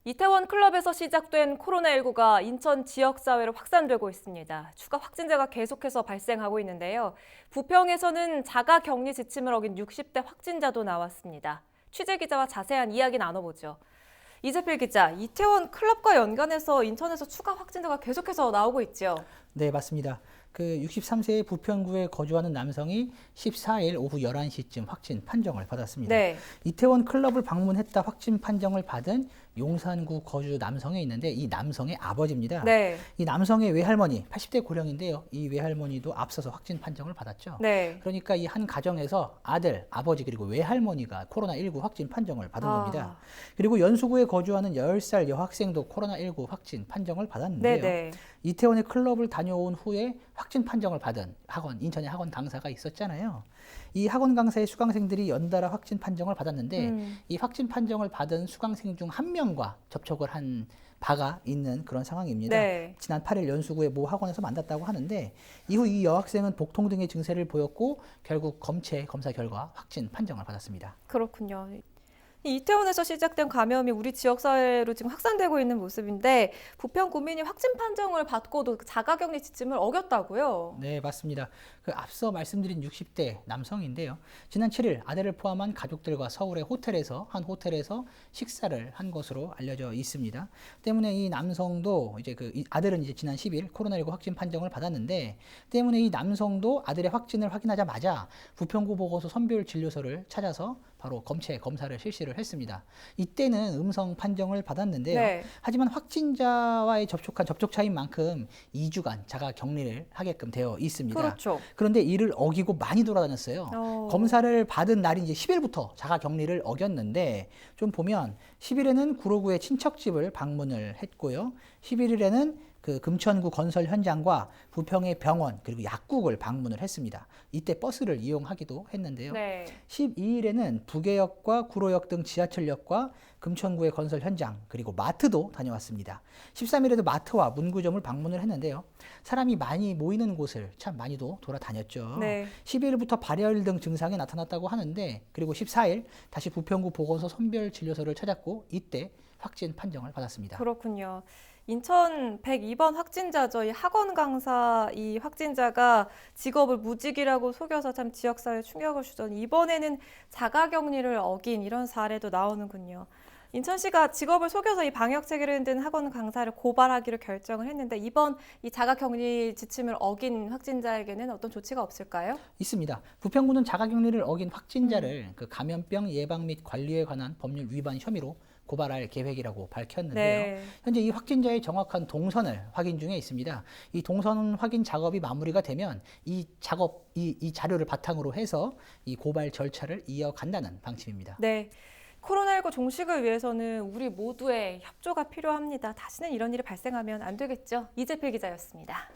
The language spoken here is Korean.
이태원 클럽에서 시작된 코로나19가 인천 지역사회로 확산되고 있습니다. 추가 확진자가 계속해서 발생하고 있는데요. 부평에서는 자가격리 지침을 어긴 60대 확진자도 나왔습니다. 취재기자와 자세한 이야기 나눠보죠. 이재필 기자, 이태원 클럽과 연관해서 인천에서 추가 확진자가 계속해서 나오고 있죠. 네, 맞습니다. 63세 부평구에 거주하는 남성이 14일 오후 11시쯤 확진 판정을 받았습니다. 네. 이태원 클럽을 방문했다 확진 판정을 받은 용산구 거주 남성이 있는데 이 남성의 아버지입니다. 네. 이 남성의 외할머니, 80대 고령인데요. 이 외할머니도 앞서서 확진 판정을 받았죠. 네. 그러니까 이 한 가정에서 아들, 아버지 그리고 외할머니가 코로나19 확진 판정을 받은 겁니다. 그리고 연수구에 거주하는 10살 여학생도 코로나19 확진 판정을 받았는데요. 네네. 이태원의 클럽을 다녀온 후에 확진 판정을 받은 인천의 학원 강사가 있었잖아요. 이 학원 강사의 수강생들이 연달아 확진 판정을 받았는데 이 확진 판정을 받은 수강생 중 한 명과 접촉을 한 바가 있는 그런 상황입니다. 네. 지난 8일 연수구의 모 학원에서 만났다고 하는데 이후 이 여학생은 복통 등의 증세를 보였고 결국 검체 검사 결과 확진 판정을 받았습니다. 그렇군요. 이태원에서 시작된 감염이 우리 지역사회로 지금 확산되고 있는 모습인데 부평 구민이 확진 판정을 받고도 자가격리 지침을 어겼다고요? 네, 맞습니다. 앞서 말씀드린 60대 남성인데요. 지난 7일 아들을 포함한 가족들과 서울의 한 호텔에서 식사를 한 것으로 알려져 있습니다. 때문에 이 남성도 이 아들은 지난 10일 코로나19 확진 판정을 받았는데 때문에 이 남성도 아들의 확진을 확인하자마자 부평구 보건소 선별 진료소를 찾아서 바로 검체 검사를 실시를 했습니다. 이때는 음성 판정을 받았는데요. 네. 하지만 확진자와의 접촉자인 만큼 2주간 자가 격리를 하게끔 되어 있습니다. 그렇죠. 그런데 이를 어기고 많이 돌아다녔어요. 검사를 받은 날이 이제 10일부터 자가 격리를 어겼는데 좀 보면 10일에는 구로구의 친척집을 방문을 했고요. 11일에는 금천구 건설 현장과 부평의 병원 그리고 약국을 방문을 했습니다. 이때 버스를 이용하기도 했는데요. 네. 12일에는 부계역과 구로역 등 지하철역과 금천구의 건설 현장 그리고 마트도 다녀왔습니다. 13일에도 마트와 문구점을 방문을 했는데요. 사람이 많이 모이는 곳을 참 많이도 돌아다녔죠. 네. 12일부터 발열 등 증상이 나타났다고 하는데 그리고 14일 다시 부평구 보건소 선별진료소를 찾았고 이때 확진 판정을 받았습니다. 그렇군요. 인천 102번 확진자죠. 이 학원 강사 이 확진자가 직업을 무직이라고 속여서 참 지역사회에 충격을 주더니 이번에는 자가격리를 어긴 이런 사례도 나오는군요. 인천시가 직업을 속여서 이 방역 체계를 흔든 학원 강사를 고발하기로 결정을 했는데 이번 이 자가격리 지침을 어긴 확진자에게는 어떤 조치가 없을까요? 있습니다. 부평구는 자가격리를 어긴 확진자를 감염병 예방 및 관리에 관한 법률 위반 혐의로 고발할 계획이라고 밝혔는데요. 네. 현재 이 확진자의 정확한 동선을 확인 중에 있습니다. 이 동선 확인 작업이 마무리가 되면 이 자료를 바탕으로 해서 이 고발 절차를 이어간다는 방침입니다. 네. 코로나19 종식을 위해서는 우리 모두의 협조가 필요합니다. 다시는 이런 일이 발생하면 안 되겠죠. 이재필 기자였습니다.